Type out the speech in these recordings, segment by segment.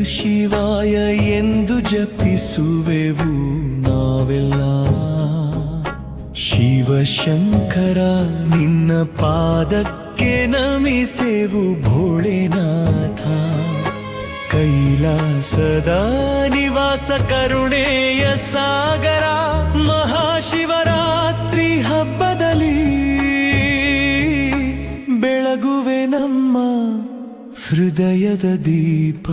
ಶಿವಾಯ ಎಂದು ಜಪಿಸುವೆವು ನಾವೆಲ್ಲ. ಶಿವಶಂಕರ ನಿನ್ನ ಪಾದಕ್ಕೆ ನಮಿಸೆವು ಭೋಳೆನಾಥ. ಕೈಲಾಸದ ನಿವಾಸ ಕರುಣೆಯ ಸಾಗರ, ಮಹಾಶಿವರಾತ್ರಿ ಹಬ್ಬದಲ್ಲಿ ಬೆಳಗುವೆ ನಮ್ಮ ಹೃದಯದ ದೀಪ.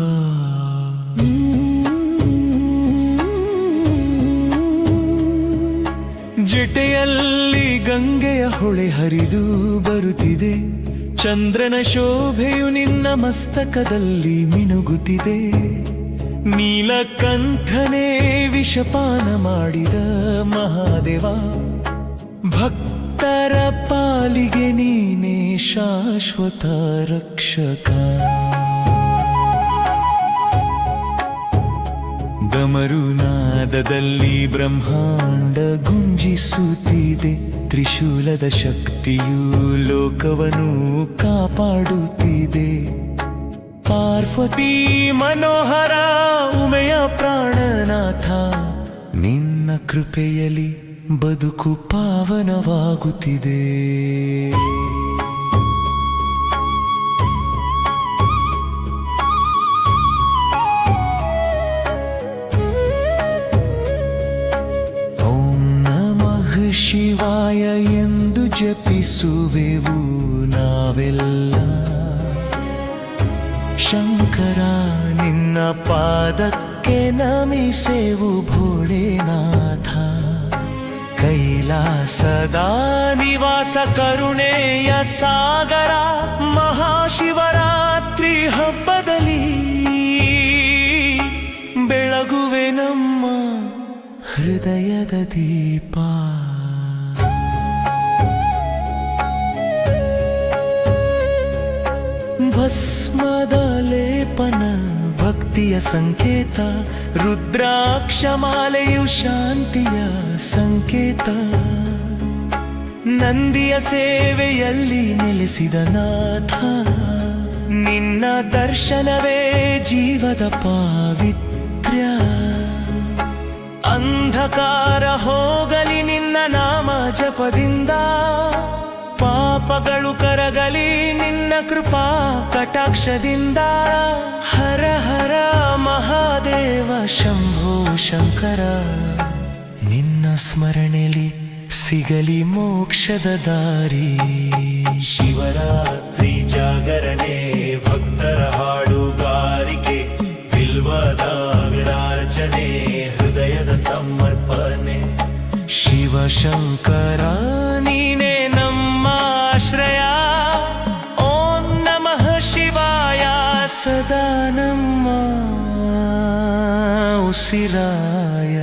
ಜಟೆಯಲ್ಲಿ ಗಂಗೆಯ ಹೊಳೆ ಹರಿದು ಬರುತ್ತಿದೆ, ಚಂದ್ರನ ಶೋಭೆಯು ನಿನ್ನ ಮಸ್ತಕದಲ್ಲಿ ಮಿನುಗುತ್ತಿದೆ. ನೀಲಕಂಠನೇ ವಿಷಪಾನ ಮಾಡಿದ ಮಹಾದೇವ, ಭಕ್ತರ ಪಾಲಿಗೆ ನೀನೇ ಶಾಶ್ವತ ರಕ್ಷಕ. ಡಮರುನಾದದಲ್ಲಿ ಬ್ರಹ್ಮಾಂಡ ಗುಂಜಿಸುತ್ತಿದೆ, ತ್ರಿಶೂಲದ ಶಕ್ತಿಯು ಲೋಕವನ್ನು ಕಾಪಾಡುತ್ತಿದೆ. ಪಾರ್ವತಿ ಮನೋಹರ ಉಮೆಯ ಪ್ರಾಣನಾಥ, ನಿನ್ನ ಕೃಪೆಯಲ್ಲಿ ಬದುಕು ಪಾವನವಾಗುತ್ತಿದೆ. ಶಿವಾಯ ಎಂದು ಜಪಿಸುವೆವು ನಾವೆಲ್ಲ. ಶಂಕರ ನಿನ್ನ ಪಾದಕ್ಕೆ ನಮಿಸೆವು ಭೋಳೆನಾಥ. ಕೈಲಾಸದ ನಿವಾಸ ಕರುಣೆಯ ಸಾಗರ, ಮಹಾಶಿವರಾತ್ರಿ ಹಬ್ಬದಲ್ಲಿ ಬೆಳಗುವೆ ನಮ್ಮ ಹೃದಯದ ದೀಪ. ಭಸ್ಮದ ಲೇಪನ ಭಕ್ತಿಯ ಸಂಕೇತ, ರುದ್ರಾಕ್ಷಮಾಲೆಯು ಶಾಂತಿಯ ಸಂಕೇತ. ನಂದಿಯ ಸೇವೆಯಲ್ಲಿ ನೆಲೆಸಿದ ನಾಥ, ನಿನ್ನ ದರ್ಶನವೇ ಜೀವದ ಪಾವಿತ್ರ್ಯ. ಅಂಧಕಾರ ಹೋಗಲಿ ನಿನ್ನ ನಾಮ ಜಪದಿಂದ, ಪಾಪಗಳು ಕರಗಲಿ ನಿನ್ನ ಕೃಪಾ ಕಟಾಕ್ಷದಿಂದ. ಹರ ಹರ ಮಹಾದೇವ ಶಂಭೋ ಶಂಕರ, ನಿನ್ನ ಸ್ಮರಣೆಲಿ ಸಿಗಲಿ ಮೋಕ್ಷದ ದಾರಿ. ಶಿವರಾತ್ರಿ ಜಾಗರಣೆ ಭಕ್ತರ ಹಾಡುಗಾರಿಕೆ, ಬಿಲ್ವದ ವಿರಾರ್ಚನೆ ಹೃದಯದ ಸಮರ್ಪಣೆ. ಶಿವಶಂಕರ ನೀನೇ ನಮ್ಮ ಆಶ್ರಯ, ಓಂ ನಮಃ ಶಿವಾಯ ಸದಾ ನಮ್ಮ ಉಸಿರಾಯ.